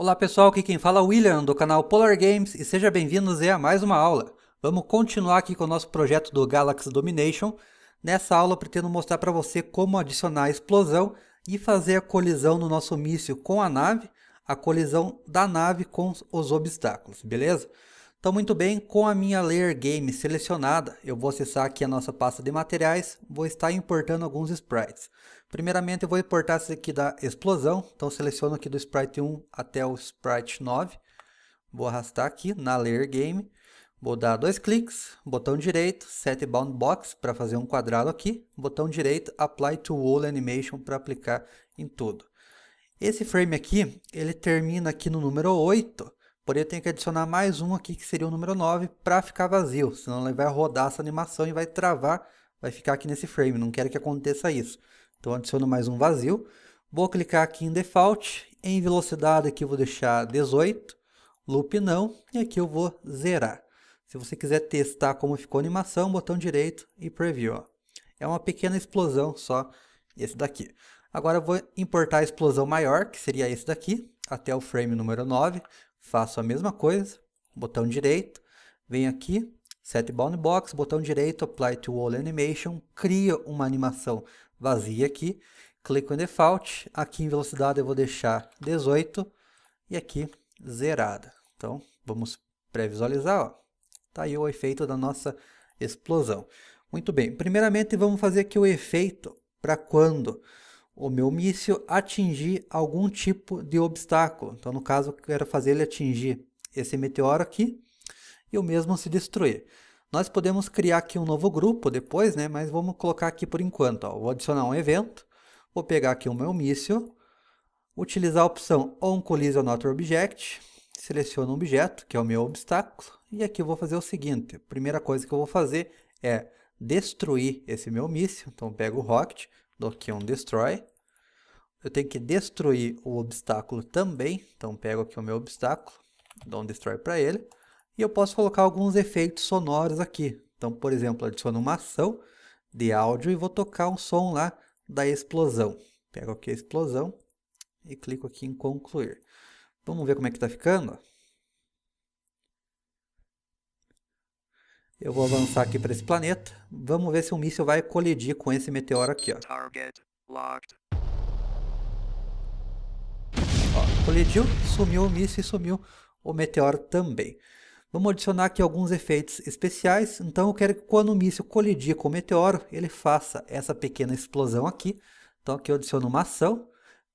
Olá pessoal, aqui quem fala é o William do canal Polar Games e seja bem-vindos a mais uma aula. Vamos continuar aqui com o nosso projeto do Galaxy Domination. Nessa aula eu pretendo mostrar para você como adicionar a explosão e fazer a colisão do nosso míssil com a nave, a colisão da nave com os obstáculos, beleza? Então muito bem, com a minha Layer Game selecionada, eu vou acessar aqui a nossa pasta de materiais, vou estar importando alguns sprites. Primeiramente eu vou importar esse aqui da explosão, então seleciono aqui do Sprite 1 até o Sprite 9. Vou arrastar aqui na Layer Game, vou dar dois cliques, botão direito, Set Bound Box para fazer um quadrado aqui, botão direito, Apply to Wall Animation para aplicar em tudo. Esse frame aqui, ele termina aqui no número 8, porém eu tenho que adicionar mais um aqui que seria o número 9 para ficar vazio, senão ele vai rodar essa animação e vai travar, vai ficar aqui nesse frame, não quero que aconteça isso. Então adiciono mais um vazio, vou clicar aqui em Default, em velocidade aqui eu vou deixar 18, Loop não, e aqui eu vou zerar. Se você quiser testar como ficou a animação, botão direito e Preview. Ó. É uma pequena explosão só, esse daqui. Agora eu vou importar a explosão maior, que seria esse daqui, até o frame número 9. Faço a mesma coisa, botão direito, venho aqui, Set Bound Box, botão direito, Apply to Wall Animation, cria uma animação vazia aqui, clico em Default, aqui em velocidade eu vou deixar 18 e aqui zerada. Então vamos pré-visualizar, ó. Tá aí o efeito da nossa explosão. Muito bem, primeiramente vamos fazer aqui o efeito para quando o meu míssil atingir algum tipo de obstáculo. Então no caso eu quero fazer ele atingir esse meteoro aqui e o mesmo se destruir. Nós podemos criar aqui um novo grupo depois, né? Mas vamos colocar aqui por enquanto. Ó. Vou adicionar um evento, vou pegar aqui o meu míssil, utilizar a opção On Collision Not Object, seleciono um objeto, que é o meu obstáculo, e aqui eu vou fazer o seguinte, a primeira coisa que eu vou fazer é destruir esse meu míssil, então pego o Rocket, dou aqui um Destroy, eu tenho que destruir o obstáculo também, então pego aqui o meu obstáculo, dou um Destroy para ele, e eu posso colocar alguns efeitos sonoros aqui, então por exemplo, adiciono uma ação de áudio e vou tocar um som lá da explosão, pego aqui a explosão, e clico aqui em concluir. Vamos ver como é que está ficando. Eu vou avançar aqui para esse planeta. Vamos ver se o míssil vai colidir com esse meteoro aqui. Ó. Ó, colidiu, sumiu o míssil e sumiu o meteoro também. Vamos adicionar aqui alguns efeitos especiais. Então eu quero que quando o míssil colidir com o meteoro, ele faça essa pequena explosão aqui. Então aqui eu adiciono uma ação.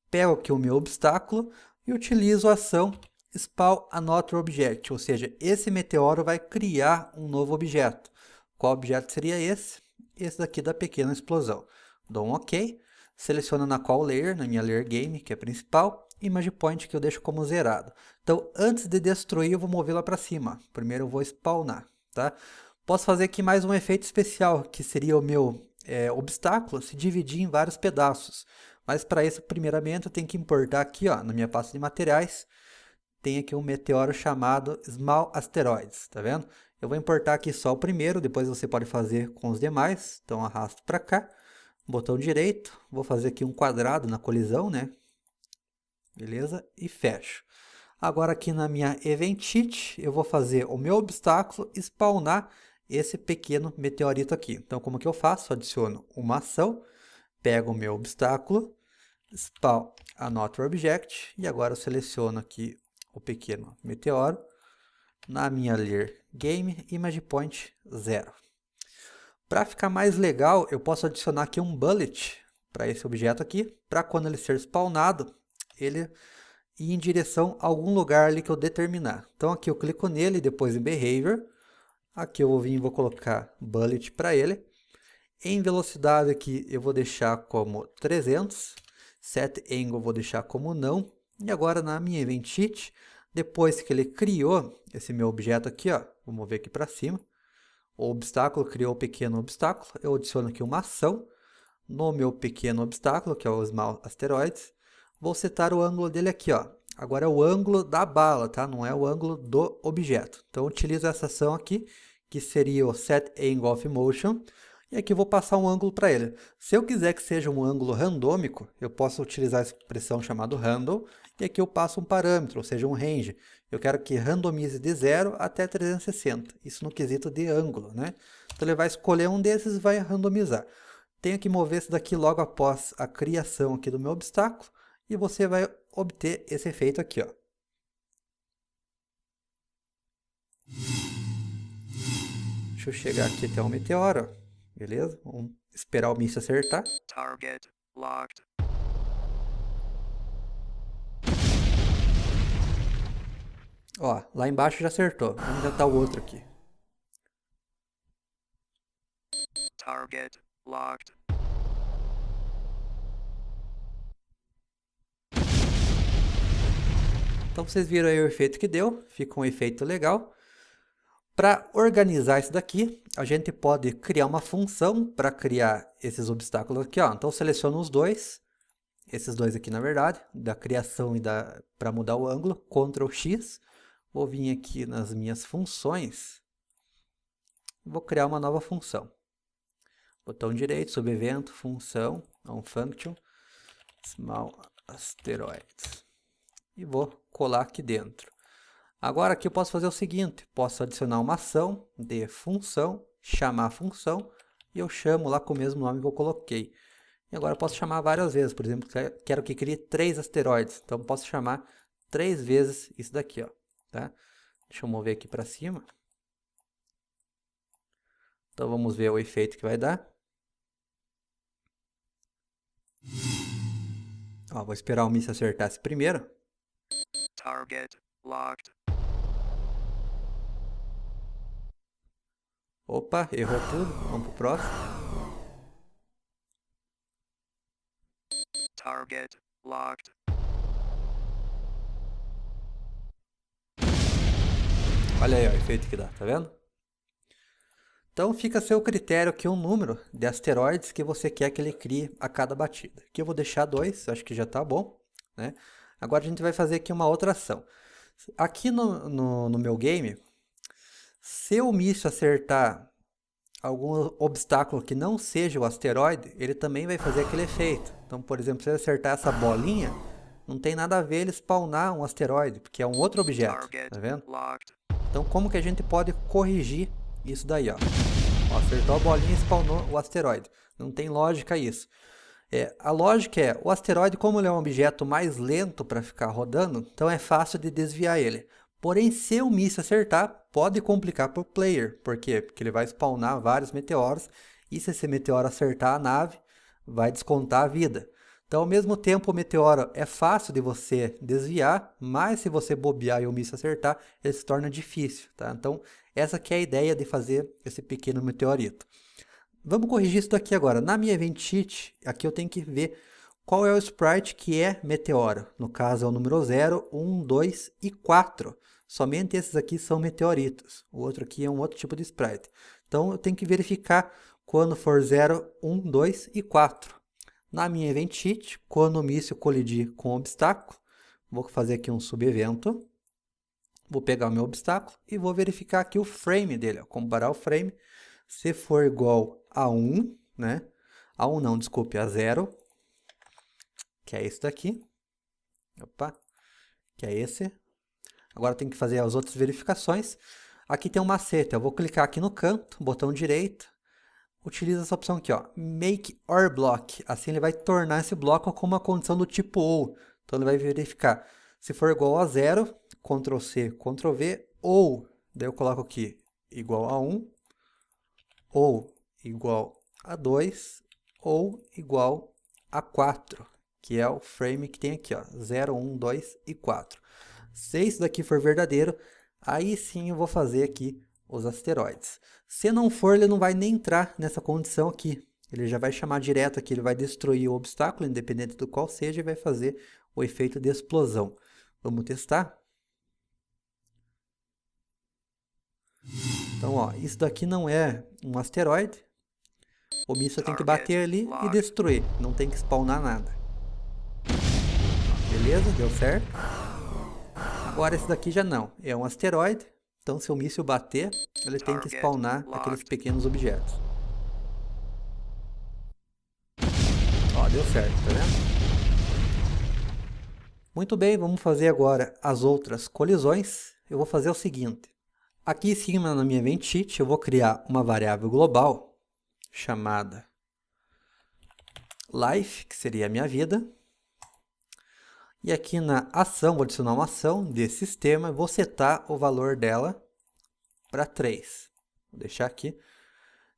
Pego aqui o meu obstáculo e utilizo a ação Spawn Another Object, ou seja, esse meteoro vai criar um novo objeto. Qual objeto seria esse? Esse daqui da pequena explosão. Dou um OK, seleciono na qual layer, na minha layer game, que é a principal, image point que eu deixo como zerado. Então, antes de destruir, eu vou mover lá para cima. Primeiro eu vou spawnar, tá? Posso fazer aqui mais um efeito especial, que seria o meu obstáculo se dividir em vários pedaços. Mas para isso, primeiramente, eu tenho que importar aqui, ó, na minha pasta de materiais, tem aqui um meteoro chamado Small Asteroids, tá vendo? Eu vou importar aqui só o primeiro, depois você pode fazer com os demais. Então arrasto para cá, botão direito, vou fazer aqui um quadrado na colisão, né? Beleza? E fecho. Agora aqui na minha Event Sheet, eu vou fazer o meu obstáculo spawnar esse pequeno meteorito aqui. Então como que eu faço? Adiciono uma ação, pego o meu obstáculo, Spawn Another Object, e agora eu seleciono aqui o pequeno meteoro, na minha Layer Game, Image Point 0. Para ficar mais legal, eu posso adicionar aqui um bullet para esse objeto aqui, para quando ele ser spawnado, ele ir em direção a algum lugar ali que eu determinar. Então aqui eu clico nele, depois em Behavior, aqui eu vou vir e vou colocar bullet para ele. Em velocidade aqui eu vou deixar como 300, Set Angle vou deixar como não, e agora na minha Event Sheet, depois que ele criou esse meu objeto aqui, ó, vou mover aqui para cima, o obstáculo criou o pequeno obstáculo, eu adiciono aqui uma ação no meu pequeno obstáculo, que é o Small Asteroids, vou setar o ângulo dele aqui, ó. Agora é o ângulo da bala, tá? Não é o ângulo do objeto. Então eu utilizo essa ação aqui, que seria o Set Angle of Motion, e aqui eu vou passar um ângulo para ele. Se eu quiser que seja um ângulo randômico, eu posso utilizar a expressão chamada random E aqui eu passo um parâmetro, ou seja, um range. Eu quero que randomize de 0 até 360. Isso no quesito de ângulo, né? Então ele vai escolher um desses e vai randomizar. Tenho que mover isso daqui logo após a criação aqui do meu obstáculo. E você vai obter esse efeito aqui, ó. Deixa eu chegar aqui até o meteoro, ó. Beleza? Vamos esperar o míssil acertar. Target locked. Ó, lá embaixo já acertou. Vamos tentar o outro aqui. Target locked. Então vocês viram aí o efeito que deu. Fica um efeito legal. Para organizar isso daqui, a gente pode criar uma função para criar esses obstáculos aqui, ó. Então eu seleciono os dois, esses dois aqui na verdade, da criação e para mudar o ângulo, Ctrl X. Vou vir aqui nas minhas funções, vou criar uma nova função. Botão direito, subevento, função, onFunction, small asteroids. E vou colar aqui dentro. Agora aqui eu posso fazer o seguinte, posso adicionar uma ação de função, chamar a função, e eu chamo lá com o mesmo nome que eu coloquei. E agora eu posso chamar várias vezes, por exemplo, quero que crie 3 asteroides, então eu posso chamar 3 vezes isso daqui, ó, tá? Deixa eu mover aqui para cima. Então vamos ver o efeito que vai dar. Ó, vou esperar o míssil acertar esse primeiro. Target locked. Opa, errou tudo. Vamos pro próximo. Target locked. Olha aí ó, o efeito que dá, tá vendo? Então fica a seu critério aqui um número de asteroides que você quer que ele crie a cada batida. Aqui eu vou deixar 2, acho que já tá bom, né? Agora a gente vai fazer aqui uma outra ação. Aqui no meu game, se o míssil acertar algum obstáculo que não seja o asteroide, ele também vai fazer aquele efeito. Então, por exemplo, se ele acertar essa bolinha, não tem nada a ver ele spawnar um asteroide, porque é um outro objeto, tá vendo? Então, como que a gente pode corrigir isso daí, ó? Ó, acertou a bolinha e spawnou o asteroide. Não tem lógica isso. A lógica é, o asteroide, como ele é um objeto mais lento para ficar rodando, então é fácil de desviar ele. Porém, se o míssil acertar, pode complicar para o player. Por quê? Porque ele vai spawnar vários meteoros, e se esse meteoro acertar a nave, vai descontar a vida. Então, ao mesmo tempo, o meteoro é fácil de você desviar, mas se você bobear e o míssil acertar, ele se torna difícil, tá? Então, essa que é a ideia de fazer esse pequeno meteorito. Vamos corrigir isso daqui agora. Na minha Event Sheet, aqui eu tenho que ver qual é o sprite que é meteoro. No caso é o número 0, 1, 2 e 4. Somente esses aqui são meteoritos. O outro aqui é um outro tipo de sprite. Então eu tenho que verificar quando for 0, 1, 2 e 4. Na minha Event Sheet, quando o míssil colidir com o obstáculo, vou fazer aqui um subevento. Vou pegar o meu obstáculo e vou verificar aqui o frame dele. Ó, comparar o frame. Se for igual a 1, né? A 1 não, desculpe, a 0. Que é esse daqui. Opa, que é esse. Agora tem que fazer as outras verificações. Aqui tem um macete. Eu vou clicar aqui no canto, botão direito. Utiliza essa opção aqui, ó, Make or Block. Assim ele vai tornar esse bloco com uma condição do tipo OR. Então ele vai verificar se for igual a 0, Ctrl C, Ctrl V, ou, daí eu coloco aqui, igual a 1, ou igual a 2, ou igual a 4, que é o frame que tem aqui, ó, 0, 1, 2 e 4. Se isso daqui for verdadeiro, aí sim eu vou fazer aqui os asteroides. Se não for, ele não vai nem entrar nessa condição aqui. Ele já vai chamar direto aqui, ele vai destruir o obstáculo, independente do qual seja, e vai fazer o efeito de explosão. Vamos testar? Então, ó, isso daqui não é um asteroide. O míssil tem que bater ali e destruir. Não tem que spawnar nada. Beleza? Deu certo. Agora esse daqui já não. É um asteroide. Então, se o míssil bater, ele tem que spawnar aqueles pequenos objetos. Ó, deu certo, tá vendo? Muito bem, vamos fazer agora as outras colisões. Eu vou fazer o seguinte. Aqui em cima na minha event sheet eu vou criar uma variável global chamada life, que seria a minha vida. E aqui na ação, vou adicionar uma ação de sistema, vou setar o valor dela para 3. Vou deixar aqui.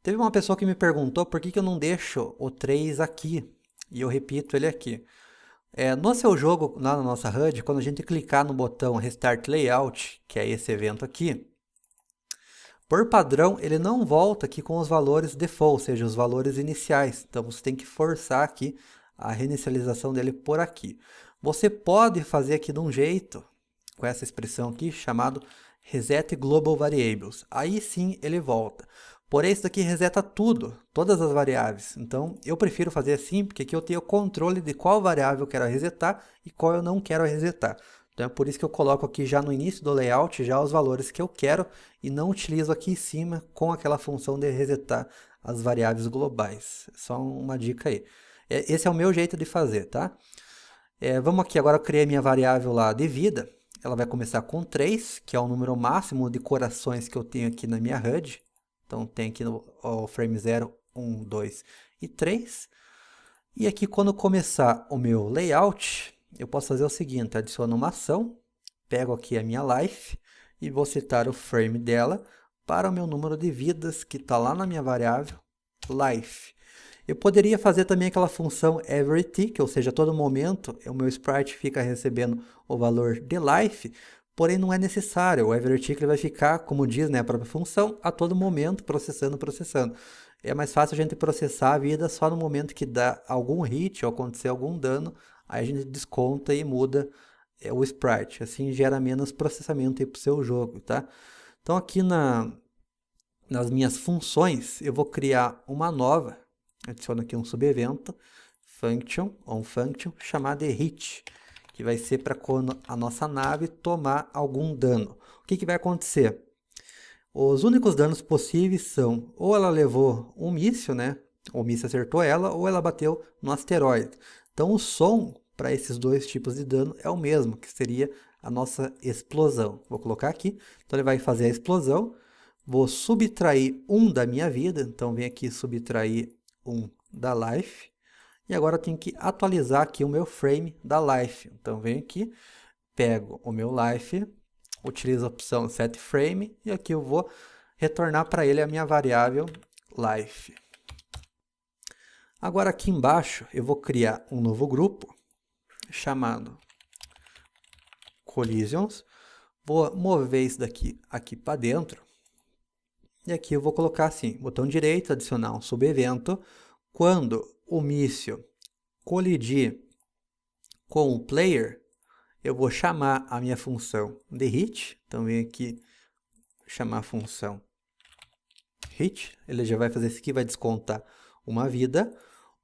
Teve uma pessoa que me perguntou por que eu não deixo o 3 aqui. E eu repito ele aqui. No seu jogo, lá na nossa HUD, quando a gente clicar no botão Restart Layout, que é esse evento aqui, por padrão, ele não volta aqui com os valores default, ou seja, os valores iniciais. Então, você tem que forçar aqui a reinicialização dele por aqui. Você pode fazer aqui de um jeito, com essa expressão aqui, chamado Reset Global Variables. Aí sim ele volta. Porém, isso daqui reseta tudo, todas as variáveis. Então, eu prefiro fazer assim, porque aqui eu tenho o controle de qual variável eu quero resetar e qual eu não quero resetar. Então, é por isso que eu coloco aqui já no início do layout já os valores que eu quero e não utilizo aqui em cima com aquela função de resetar as variáveis globais. Só uma dica aí. Esse é o meu jeito de fazer, tá? Vamos aqui, agora eu criei minha variável lá de vida. Ela vai começar com 3, que é o número máximo de corações que eu tenho aqui na minha HUD. Então tem aqui o frame 0, 1, 2 e 3. E aqui quando começar o meu layout, eu posso fazer o seguinte, adiciono uma ação, pego aqui a minha life e vou setar o frame dela para o meu número de vidas que está lá na minha variável life. Eu poderia fazer também aquela função every tick, ou seja, a todo momento o meu sprite fica recebendo o valor de life, porém não é necessário. O every tick vai ficar, como diz, né, a própria função, a todo momento processando. É mais fácil a gente processar a vida só no momento que dá algum hit ou acontecer algum dano, aí a gente desconta e muda o sprite. Assim gera menos processamento para o seu jogo, tá? Então aqui nas minhas funções eu vou criar uma nova. Adiciono aqui um subevento, function, chamado de hit, que vai ser para quando a nossa nave tomar algum dano. O que vai acontecer? Os únicos danos possíveis são, ou ela levou um míssil, né? O míssil acertou ela, ou ela bateu no asteroide. Então o som para esses dois tipos de dano é o mesmo, que seria a nossa explosão. Vou colocar aqui, então ele vai fazer a explosão, vou subtrair 1 da minha vida, então vem aqui subtrair 1 da life. E agora eu tenho que atualizar aqui o meu frame da life. Então venho aqui, pego o meu life, utilizo a opção set frame e aqui eu vou retornar para ele a minha variável life. Agora aqui embaixo eu vou criar um novo grupo chamado collisions. Vou mover isso daqui aqui para dentro. E aqui eu vou colocar assim, botão direito, adicionar um subevento. Quando o míssil colidir com o player, eu vou chamar a minha função de hit. Então, venho aqui chamar a função hit. Ele já vai fazer isso aqui, vai descontar uma vida.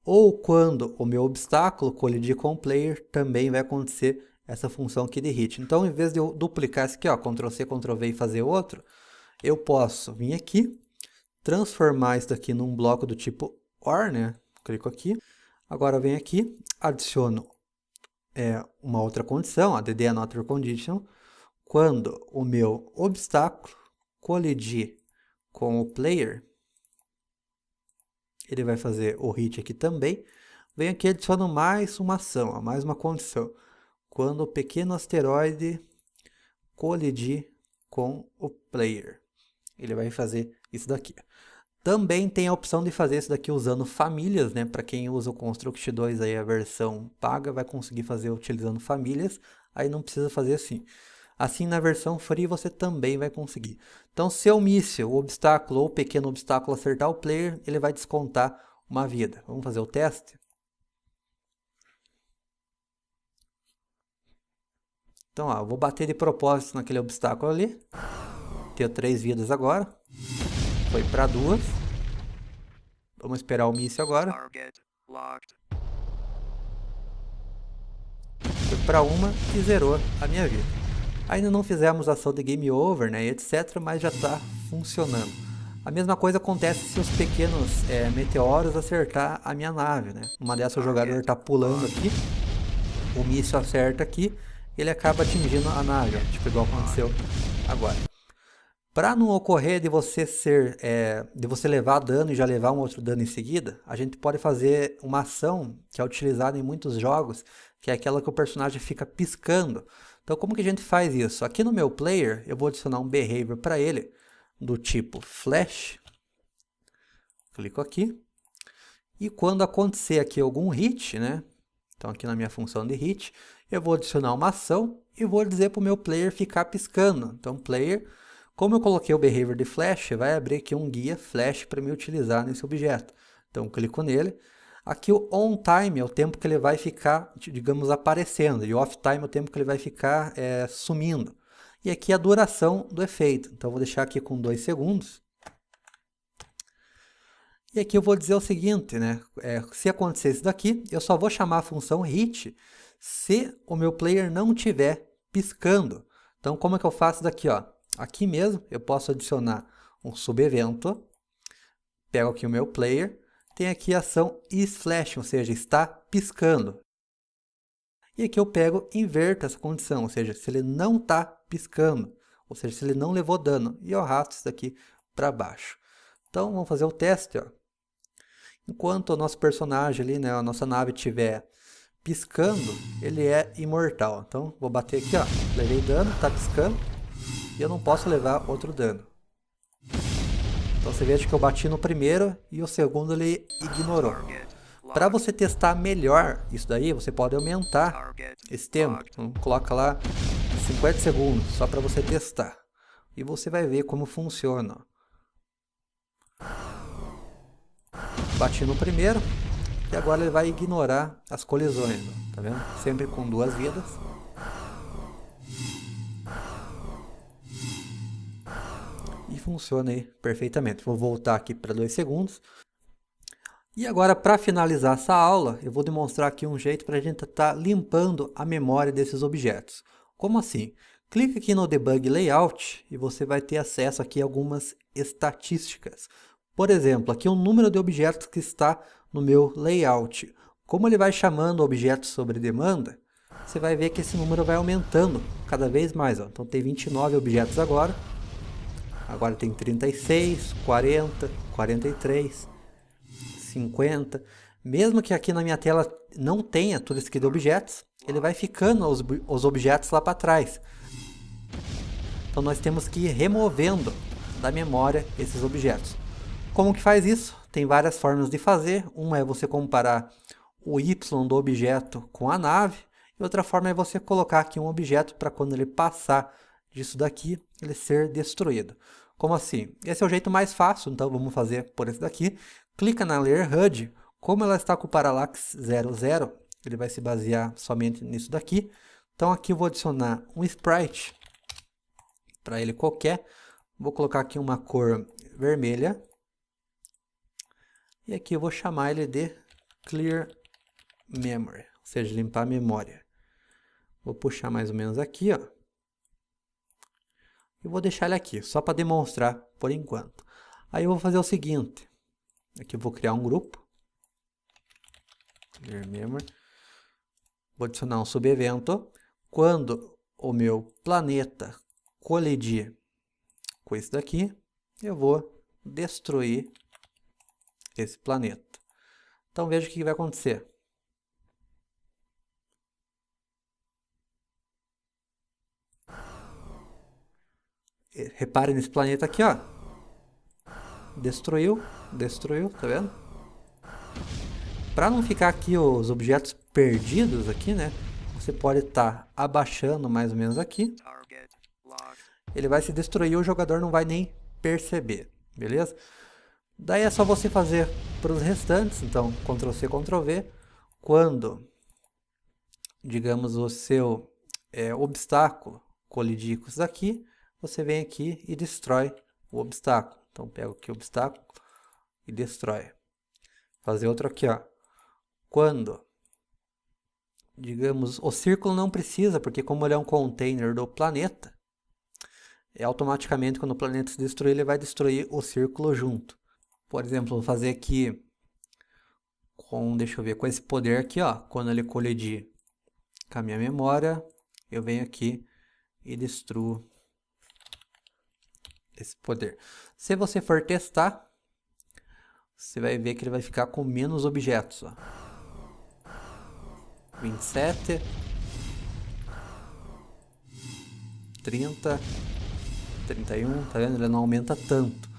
Ou quando o meu obstáculo colidir com o player, também vai acontecer essa função aqui de hit. Então, em vez de eu duplicar isso aqui, ó, Ctrl+C, Ctrl+V e fazer outro, eu posso vir aqui, transformar isso daqui num bloco do tipo OR, né? Clico aqui. Agora eu venho aqui, adiciono uma outra condição, add another condition. Quando o meu obstáculo colidir com o player, ele vai fazer o hit aqui também. Venho aqui e adiciono mais uma ação, mais uma condição. Quando o pequeno asteroide colidir com o player, ele vai fazer isso daqui. Também tem a opção de fazer isso daqui usando famílias, né? Para quem usa o Construct 2 aí a versão paga, vai conseguir fazer utilizando famílias, aí não precisa fazer assim. Assim na versão free você também vai conseguir. Então se o míssil, o obstáculo ou o pequeno obstáculo acertar o player, ele vai descontar uma vida. Vamos fazer o teste? Então ó, eu vou bater de propósito naquele obstáculo ali. Tenho 3 vidas agora. Foi para 2. Vamos esperar o míssil agora. Foi para 1 e zerou a minha vida. Ainda não fizemos ação de game over, né, etc, mas já está funcionando. A mesma coisa acontece se os pequenos meteoros acertar a minha nave, né? Uma dessas o jogador está pulando aqui. o míssil acerta aqui, ele acaba atingindo a nave, ó, tipo igual aconteceu agora. Para não ocorrer de você levar dano e já levar um outro dano em seguida, a gente pode fazer uma ação que é utilizada em muitos jogos, que é aquela que o personagem fica piscando. Então como que a gente faz isso? Aqui no meu player, eu vou adicionar um behavior para ele, do tipo flash. Clico aqui. E quando acontecer aqui algum hit, né? Então aqui na minha função de hit, eu vou adicionar uma ação e vou dizer para o meu player ficar piscando. Então player, como eu coloquei o behavior de flash, vai abrir aqui um guia flash para me utilizar nesse objeto. Então clico nele. Aqui o on time é o tempo que ele vai ficar, digamos, aparecendo. E off time é o tempo que ele vai ficar sumindo. E aqui a duração do efeito. Então eu vou deixar aqui com 2 segundos. E aqui eu vou dizer o seguinte, né? Se acontecer isso daqui, eu só vou chamar a função hit se o meu player não estiver piscando. Então, como é que eu faço daqui, ó? Aqui mesmo, eu posso adicionar um subevento. Pego aqui o meu player. Tem aqui a ação isFlash, ou seja, está piscando. E aqui eu pego e inverto essa condição, ou seja, se ele não está piscando, ou seja, se ele não levou dano. E eu arrasto isso daqui para baixo. Então, vamos fazer o teste, ó. Enquanto o nosso personagem ali, né, a nossa nave estiver piscando, ele é imortal. Então, vou bater aqui, ó. Levei dano, tá piscando. E eu não posso levar outro dano. Então, você veja que eu bati no primeiro e o segundo ele ignorou. Para você testar melhor isso daí, você pode aumentar esse tempo. Então, coloca lá 50 segundos, só para você testar. E você vai ver como funciona. Bati no primeiro e agora ele vai ignorar as colisões, tá vendo? Sempre com 2 vidas. E funciona aí perfeitamente. Vou voltar aqui para 2 segundos. E agora, para finalizar essa aula, eu vou demonstrar aqui um jeito para a gente estar limpando a memória desses objetos. Como assim? Clique aqui no Debug Layout e você vai ter acesso aqui a algumas estatísticas. Por exemplo, aqui o número de objetos que está no meu layout. Como ele vai chamando objetos sobre demanda, você vai ver que esse número vai aumentando cada vez mais. Ó. Então tem 29 objetos agora. Agora tem 36, 40, 43, 50. Mesmo que aqui na minha tela não tenha tudo isso aqui de objetos, ele vai ficando os objetos lá para trás. Então nós temos que ir removendo da memória esses objetos. Como que faz isso? Tem várias formas de fazer. Uma é você comparar o Y do objeto com a nave. E outra forma é você colocar aqui um objeto para quando ele passar disso daqui, ele ser destruído. Como assim? Esse é o jeito mais fácil, então vamos fazer por esse daqui. Clica na Layer HUD. Como ela está com o Parallax 00, ele vai se basear somente nisso daqui. Então aqui eu vou adicionar um Sprite para ele qualquer. Vou colocar aqui uma cor vermelha. E aqui eu vou chamar ele de Clear Memory, ou seja, limpar a memória. Vou puxar mais ou menos aqui, ó. E vou deixar ele aqui, só para demonstrar por enquanto. Aí eu vou fazer o seguinte. Aqui eu vou criar um grupo. Clear Memory. Vou adicionar um subevento. Quando o meu planeta colidir com esse daqui, eu vou destruir esse planeta. Então veja o que vai acontecer. Repare nesse planeta aqui, ó. Destruiu, tá vendo? Para não ficar aqui os objetos perdidos aqui, né? Você pode estar abaixando mais ou menos aqui. Ele vai se destruir e o jogador não vai nem perceber, beleza? Daí é só você fazer para os restantes, então Ctrl+C, Ctrl+V. Quando, digamos, o seu obstáculo colidir com isso daqui, você vem aqui e destrói o obstáculo. Então pega aqui o obstáculo e destrói. Fazer outro aqui, ó. Quando, digamos, o círculo não precisa, porque como ele é um container do planeta, automaticamente quando o planeta se destruir, ele vai destruir o círculo junto. Por exemplo, vou fazer aqui com, deixa eu ver, com esse poder aqui, ó, quando ele colidir com a minha memória, eu venho aqui e destruo esse poder. Se você for testar, você vai ver que ele vai ficar com menos objetos. Ó. 27, 30, 31, tá vendo? Ele não aumenta tanto.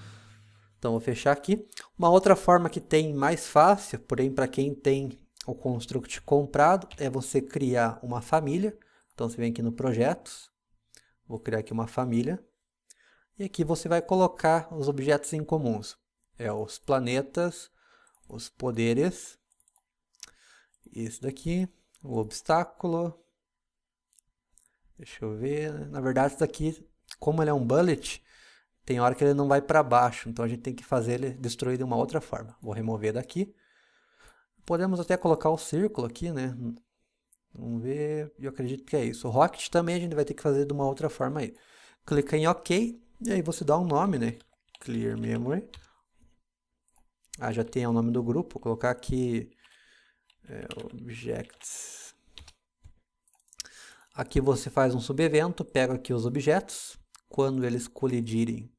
Então vou fechar aqui. Uma outra forma que tem mais fácil, porém para quem tem o Construct comprado, é você criar uma família. Então você vem aqui no projetos, vou criar aqui uma família. E aqui você vai colocar os objetos em comuns. Os planetas, os poderes, esse daqui, o obstáculo. Deixa eu ver, na verdade isso daqui, como ele é um bullet, tem hora que ele não vai para baixo, então a gente tem que fazer ele destruir de uma outra forma. Vou remover daqui. Podemos até colocar o círculo aqui, né? Vamos ver, eu acredito que é isso. O Rocket também a gente vai ter que fazer de uma outra forma aí. Clica em OK, e aí você dá um nome, né? Clear Memory. Já tem o nome do grupo, vou colocar aqui Objects. Aqui você faz um subevento, pega aqui os objetos. Quando eles colidirem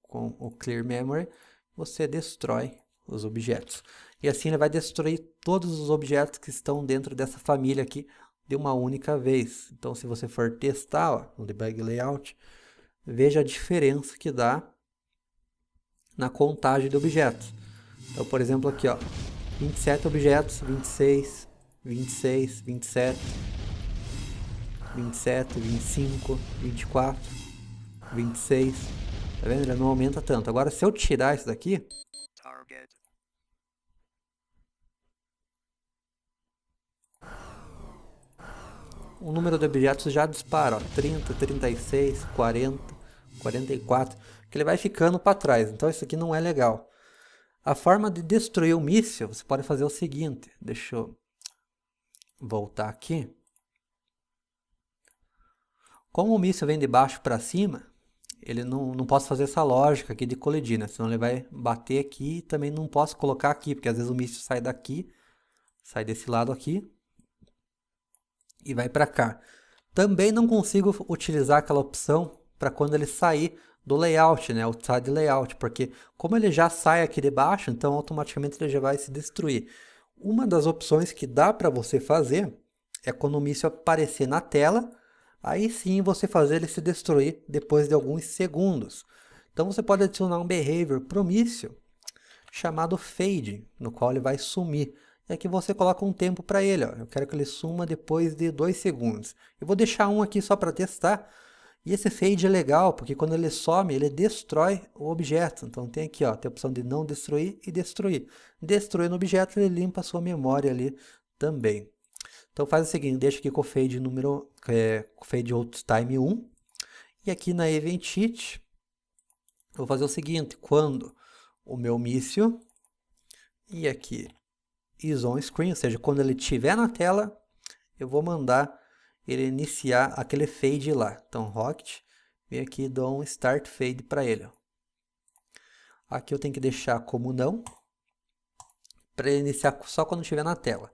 com o Clear Memory, você destrói os objetos. E assim ele vai destruir todos os objetos que estão dentro dessa família aqui de uma única vez. Então se você for testar ó, no Debug Layout, veja a diferença que dá na contagem de objetos. Então por exemplo aqui, ó, 27 objetos, 26, 26, 27, 27, 25, 24, 26. Tá vendo? Ele não aumenta tanto. Agora se eu tirar isso daqui, Target. o número de objetos já dispara, ó, 30, 36, 40, 44, que ele vai ficando para trás. Então isso aqui não é legal. A forma de destruir o míssil, você pode fazer o seguinte, deixa eu voltar aqui. Como o míssil vem de baixo para cima, ele não posso fazer essa lógica aqui de colidir, né? Senão ele vai bater aqui e também não posso colocar aqui, porque às vezes o míssil sai daqui, sai desse lado aqui e vai para cá. Também não consigo utilizar aquela opção para quando ele sair do layout, né? O side layout, porque como ele já sai aqui de baixo, então automaticamente ele já vai se destruir. Uma das opções que dá para você fazer é quando o míssil aparecer na tela, aí sim você fazer ele se destruir depois de alguns segundos. Então você pode adicionar um behavior para o míssil chamado fade, no qual ele vai sumir. E aqui você coloca um tempo para ele. Ó. Eu quero que ele suma depois de 2 segundos. Eu vou deixar um aqui só para testar. E esse fade é legal, porque quando ele some, ele destrói o objeto. Então tem aqui, ó, tem a opção de não destruir e destruir. Destruindo o objeto, ele limpa a sua memória ali também. Então faz o seguinte, deixa aqui com o fade número, fade out time 1. E aqui na Event Sheet, eu vou fazer o seguinte, quando o meu míssil, e aqui is on screen, ou seja, quando ele estiver na tela, eu vou mandar ele iniciar aquele fade lá. Então Rocket, vem aqui e dou um start fade para ele. Ó. Aqui eu tenho que deixar como não, para ele iniciar só quando estiver na tela.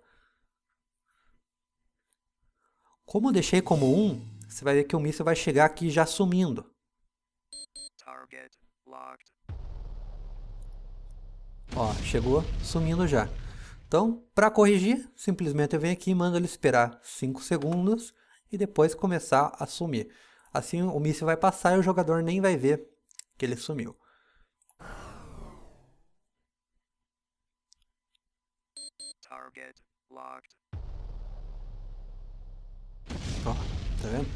Como eu deixei como 1, você vai ver que o míssil vai chegar aqui já sumindo. Target locked. Ó, chegou sumindo já. Então, para corrigir, simplesmente eu venho aqui e mando ele esperar 5 segundos e depois começar a sumir. Assim o míssil vai passar e o jogador nem vai ver que ele sumiu. Target locked. Ó, tá vendo?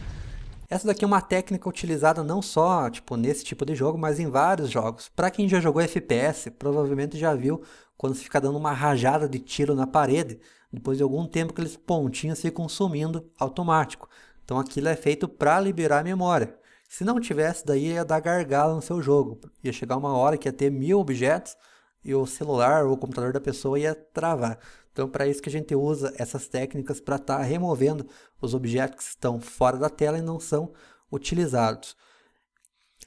Essa daqui é uma técnica utilizada não só nesse tipo de jogo, mas em vários jogos. Para quem já jogou FPS, provavelmente já viu quando você fica dando uma rajada de tiro na parede, depois de algum tempo aqueles pontinhos ficam sumindo automático. Então aquilo é feito para liberar a memória. Se não tivesse, daí ia dar gargalo no seu jogo. Ia chegar uma hora que ia ter 1000 objetos e o celular ou o computador da pessoa ia travar. Então, para isso que a gente usa essas técnicas para estar removendo os objetos que estão fora da tela e não são utilizados.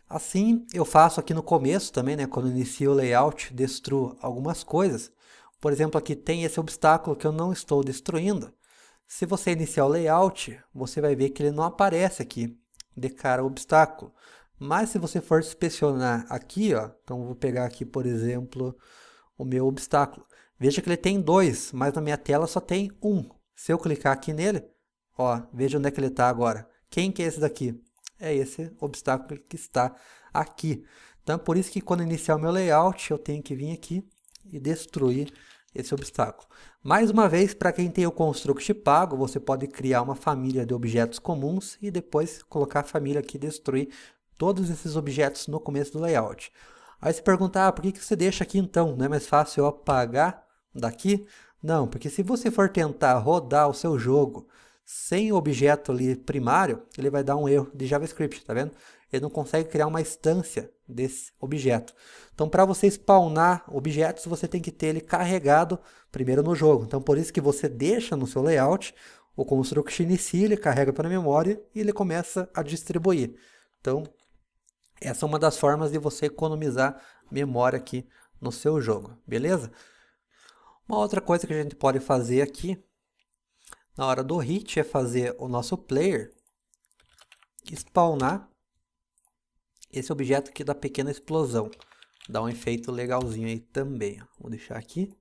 Assim, eu faço aqui no começo também, né, quando inicio o layout, destruo algumas coisas. Por exemplo, aqui tem esse obstáculo que eu não estou destruindo. Se você iniciar o layout, você vai ver que ele não aparece aqui de cara ao obstáculo. Mas se você for inspecionar aqui, ó, então eu vou pegar aqui, por exemplo, o meu obstáculo. Veja que ele tem 2, mas na minha tela só tem 1. Se eu clicar aqui nele, ó, veja onde é que ele está agora. Quem que é esse daqui? É esse obstáculo que está aqui. Então, por isso que quando iniciar o meu layout, eu tenho que vir aqui e destruir esse obstáculo. Mais uma vez, para quem tem o Construct pago, você pode criar uma família de objetos comuns e depois colocar a família aqui e destruir todos esses objetos no começo do layout. Aí você pergunta, por que você deixa aqui então? Não é mais fácil eu apagar daqui? Não, porque se você for tentar rodar o seu jogo sem o objeto ali primário, ele vai dar um erro de JavaScript, tá vendo? Ele não consegue criar uma instância desse objeto. Então, para você spawnar objetos, você tem que ter ele carregado primeiro no jogo. Então, por isso que você deixa no seu layout, o construct inicia, ele carrega para a memória e ele começa a distribuir. Então, essa é uma das formas de você economizar memória aqui no seu jogo, beleza? Uma outra coisa que a gente pode fazer aqui, na hora do hit, é fazer o nosso player spawnar esse objeto aqui da pequena explosão. Dá um efeito legalzinho aí também. Vou deixar aqui.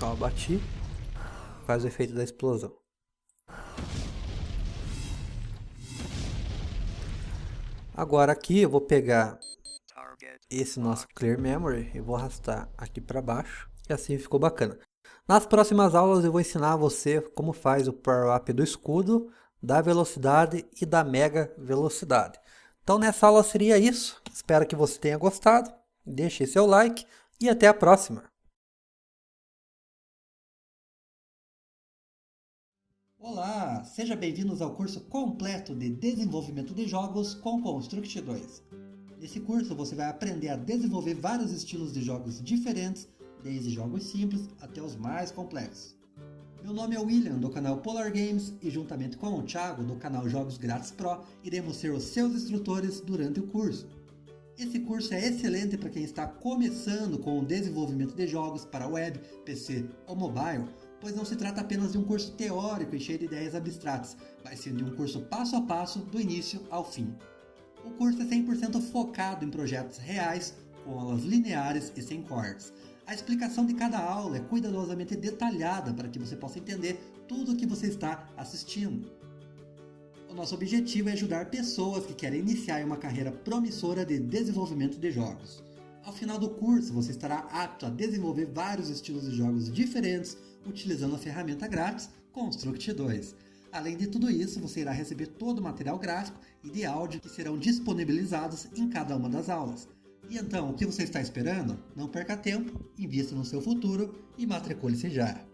Ó, bati. Faz o efeito da explosão. Agora aqui eu vou pegar esse nosso Clear Memory e vou arrastar aqui para baixo. E assim ficou bacana. Nas próximas aulas eu vou ensinar você como faz o Power Up do escudo, da velocidade e da mega velocidade. Então nessa aula seria isso. Espero que você tenha gostado. Deixe seu like e até a próxima. Olá, sejam bem-vindos ao curso completo de desenvolvimento de jogos com Construct 2. Nesse curso você vai aprender a desenvolver vários estilos de jogos diferentes, desde jogos simples até os mais complexos. Meu nome é William, do canal Polar Games, e juntamente com o Thiago, do canal Jogos Grátis Pro, iremos ser os seus instrutores durante o curso. Esse curso é excelente para quem está começando com o desenvolvimento de jogos para web, PC ou mobile, pois não se trata apenas de um curso teórico e cheio de ideias abstratas, mas sim de um curso passo a passo, do início ao fim. O curso é 100% focado em projetos reais, com aulas lineares e sem cortes. A explicação de cada aula é cuidadosamente detalhada para que você possa entender tudo o que você está assistindo. O nosso objetivo é ajudar pessoas que querem iniciar uma carreira promissora de desenvolvimento de jogos. Ao final do curso, você estará apto a desenvolver vários estilos de jogos diferentes, utilizando a ferramenta grátis Construct 2. Além de tudo isso, você irá receber todo o material gráfico e de áudio que serão disponibilizados em cada uma das aulas. E então, o que você está esperando? Não perca tempo, invista no seu futuro e matricule-se já!